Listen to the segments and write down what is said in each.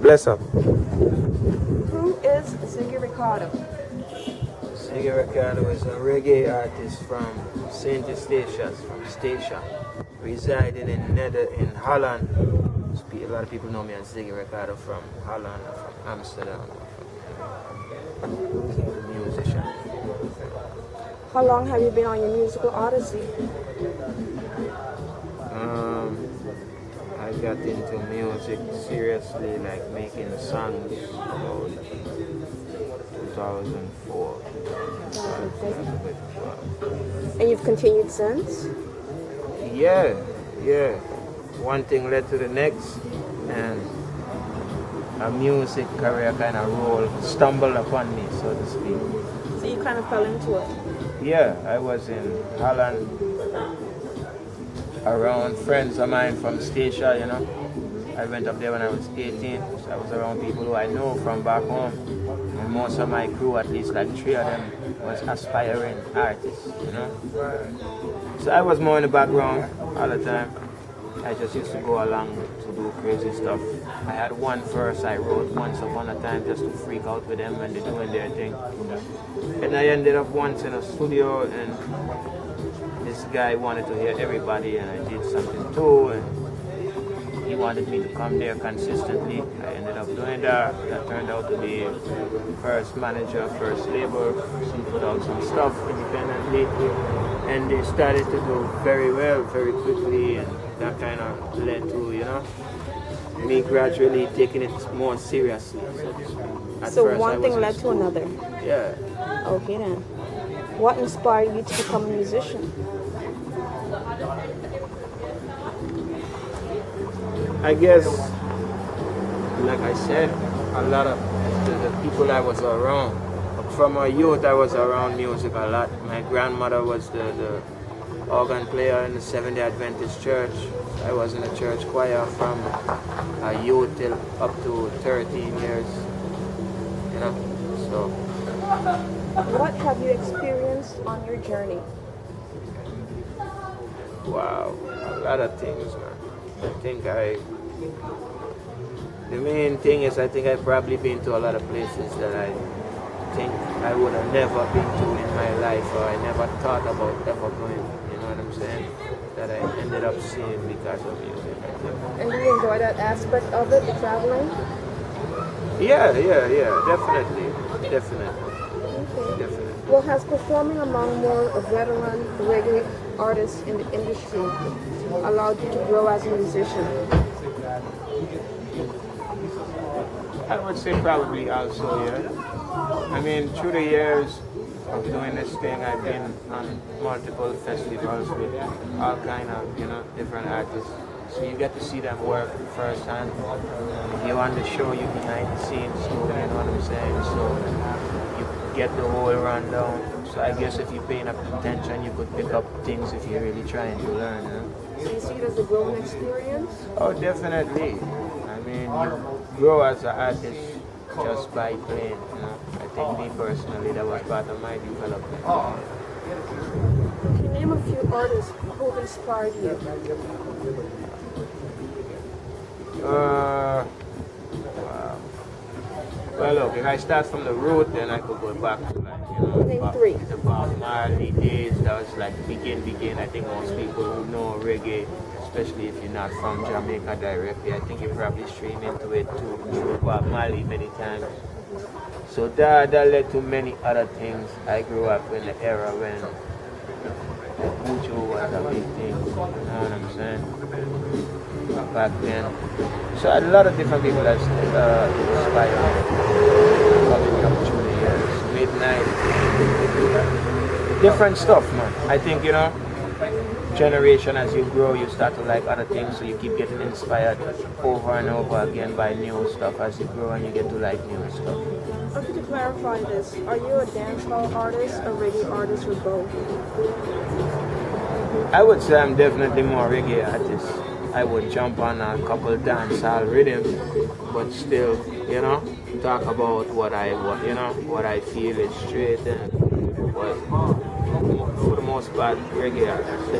Bless up. Who is Ziggi Recado? Ziggi Recado is a reggae artist from St Eustatius, from Statia, residing in Holland. A lot of people know me as Ziggi Recado from Holland, from Amsterdam, musician. How long have you been on your musical odyssey? I got into music seriously, like making songs about 2004. And you've continued since? Yeah. One thing led to the next, and a music career kind of stumbled upon me, so to speak. So you kind of fell into it? Yeah, I was in Holland around friends of mine from Statia, you know. I went up there when I was 18, so I was around people who I know from back home. And most of my crew, at least like 3 of them, was aspiring artists, you know. So I was more in the background all the time. I just used to go along to do crazy stuff. I had one verse I wrote once upon a time just to freak out with them when they're doing their thing. And I ended up once in a studio, and this guy wanted to hear everybody, and I did something too, and he wanted me to come there consistently. I ended up doing that. That turned out to be first manager, first label. She put out some stuff independently, and they started to do very well, very quickly, and that kind of led to, you know, me gradually taking it more seriously. So one thing led to another? Yeah. Okay then. What inspired you to become a musician? I guess, like I said, a lot of the people I was around. From a youth, I was around music a lot. My grandmother was the organ player in the Seventh-day Adventist church. I was in a church choir from a youth till up to 13 years, you know, so. What have you experienced on your journey? Wow, a lot of things, man. The main thing is I think I've probably been to a lot of places that I think I would have never been to in my life, or I never thought about ever going, you know what I'm saying? That I ended up seeing because of music, I think. And do you enjoy that aspect of it, the traveling? Yeah, definitely. Well, has performing among more veteran reggae artists in the industry allowed you to grow as a musician? I would say probably also, yeah. I mean, through the years of doing this thing, I've been on multiple festivals with all kind of, you know, different artists. So you get to see them work firsthand. You on the show, you behind the scenes too, you know what I'm saying? So you get the whole rundown. So I guess if you're paying up attention, you could pick up things if you're really trying to learn, you know? So you see it as a growing experience? Oh, definitely. I mean, you grow as an artist just by playing, you know? I think me personally, that was part of my development. Can you name a few artists who have inspired you? Wow. Well, look, if I start from the root, then I could go back to, like, you know, Name 3. The Bob Marley days. That was like begin. I think most people who know reggae, especially if you're not from Jamaica directly, I think you probably stream into it through Bob Marley many times. So that led to many other things. I grew up in the era when Voodoo was a big thing, you know what I'm saying? Back then. So a lot of different people that inspired me coming up through the years. Midnight. Different stuff, man. I think, you know, generation as you grow, you start to like other things, so you keep getting inspired over and over again by new stuff as you grow, and you get to like new stuff. Okay, to clarify this, are you a dancehall artist, a reggae artist, or both? I would say I'm definitely more reggae artist. I would jump on a couple dancehall rhythms, but still, you know, talk about what I feel is straight, and but for the most part, reggae artist.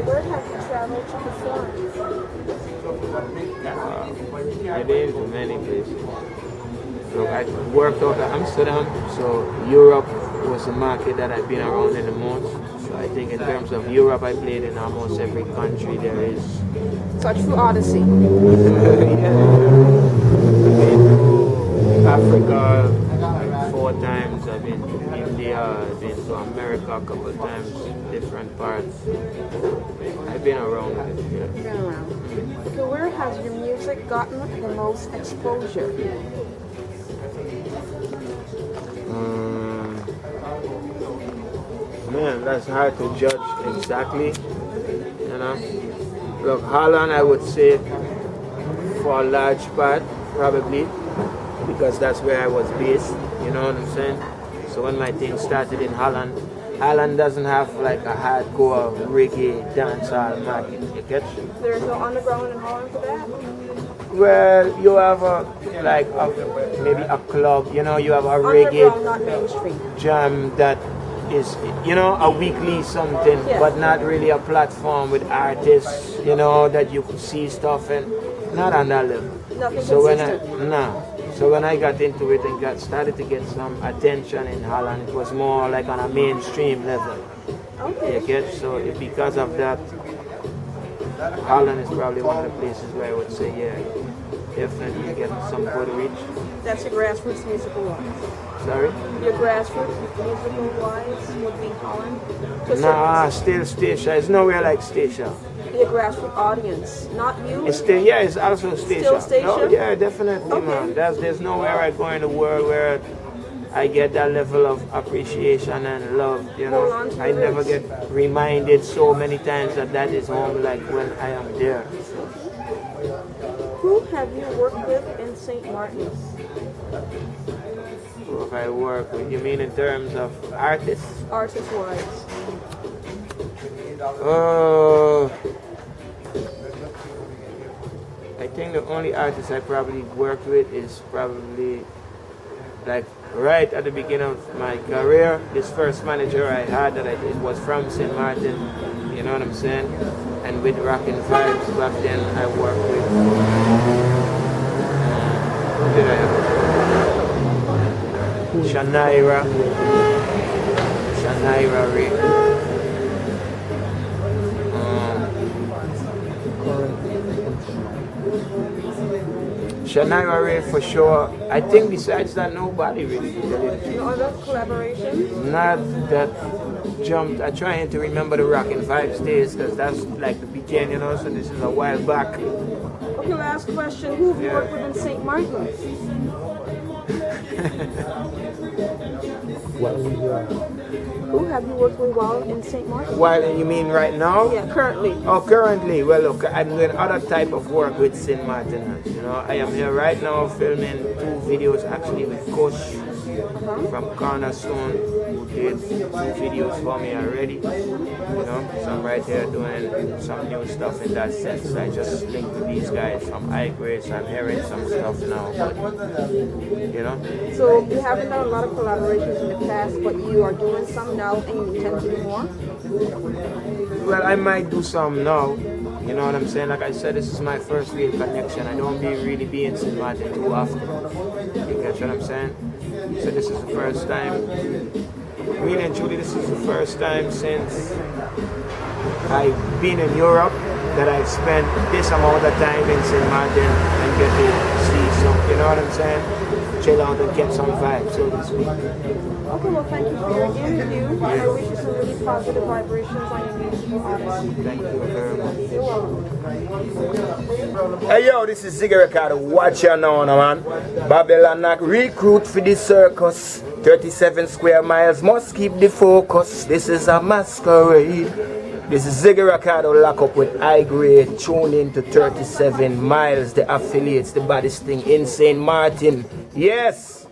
Where have you traveled to perform? I've been to many places. Look, I worked out of Amsterdam, so Europe was the market that I've been around in the most. So I think in terms of Europe, I played in almost every country there is. So a true odyssey. Yeah. Been to Africa like 4 times. I've been to India. I've been to America a couple of times, different parts. I've been around. Yeah. Been around. Okay, where has your music gotten the most exposure? Man, that's hard to judge exactly. You know, look, Holland, I would say for a large part, probably, because that's where I was based. You know what I'm saying? So when my thing started in Holland, Holland doesn't have like a hardcore reggae dancehall market. You catch? There's no underground in Holland for that? Well, you have maybe a club. You know, you have a reggae Underground, not mainstream. jam that is, you know, a weekly something, Yeah. but not really a platform with artists, you know, that you could see stuff and not on that level. Nothing So when I got into it and started to get some attention in Holland, it was more like on a mainstream level. Okay. You get? So because of that, Holland is probably one of the places where I would say, yeah, definitely getting some good reach. That's your grassroots musical wise. Sorry? Your grassroots musical wise would be Holland? To Nah, still Stacia. It's nowhere like Stacia. your grassroots audience, not you? It's still, yeah, it's also Stacia. Stacia? No, yeah, definitely, Okay. man. There's nowhere I go in the world where I get that level of appreciation and love, you know. Hold on to I your never roots. get reminded so many times that is home like when I am there. Who have you worked with in St. Maarten? Who have I work with? You mean in terms of artists? Artist wise. I think the only artist I probably worked with is probably like right at the beginning of my career. This first manager I had it was from St Maarten, you know what I'm saying? And with Rockin' Vibes back then I worked with who did I have? Shanaira Ray. Shanaira Ray for sure. I think besides that, nobody really did it. No other collaborations? Not that jumped. I'm trying to remember the Rockin' Vibes days because that's like the beginning, you know, so this is a while back. Okay, last question. Who have you worked with in St. Maarten? Who have you worked with while in St. Maarten? While you mean right now? Yeah, currently. Oh, currently, well, look, I'm doing other type of work with St. Maarten. You know, I am here right now filming 2 videos actually with Coach from Cornerstone, who did 2 videos for me already. You know, so I'm right here doing some new stuff in that sense. I just linked with these guys from High Grade, so I'm hearing some stuff now. But, you know. So you haven't done a lot of collaborations in the past, but you are doing some now and you intend to do more? Well, I might do some now. You know what I'm saying? Like I said, this is my first real connection. I don't really be in St. Maarten too often. You get what I'm saying? So this is the first time. Really and truly, this is the first time since I've been in Europe that I've spent this amount of time in St. Maarten and get to see some, you know what I'm saying? Chill out and get some vibes, so to speak. Okay, well, thank you for your interview. And I wish you some really positive vibrations on your musical artist. Thank you very much. You're welcome. Hey yo, this is Ziggi Recado. Watch ya now, man. Babylon not recruit for the circus. 37 square miles must keep the focus. This is a masquerade. This is Ziggi Recado, lock up with high grade. Tune in to 37 miles. The affiliates, the baddest thing in St. Maarten. Yes.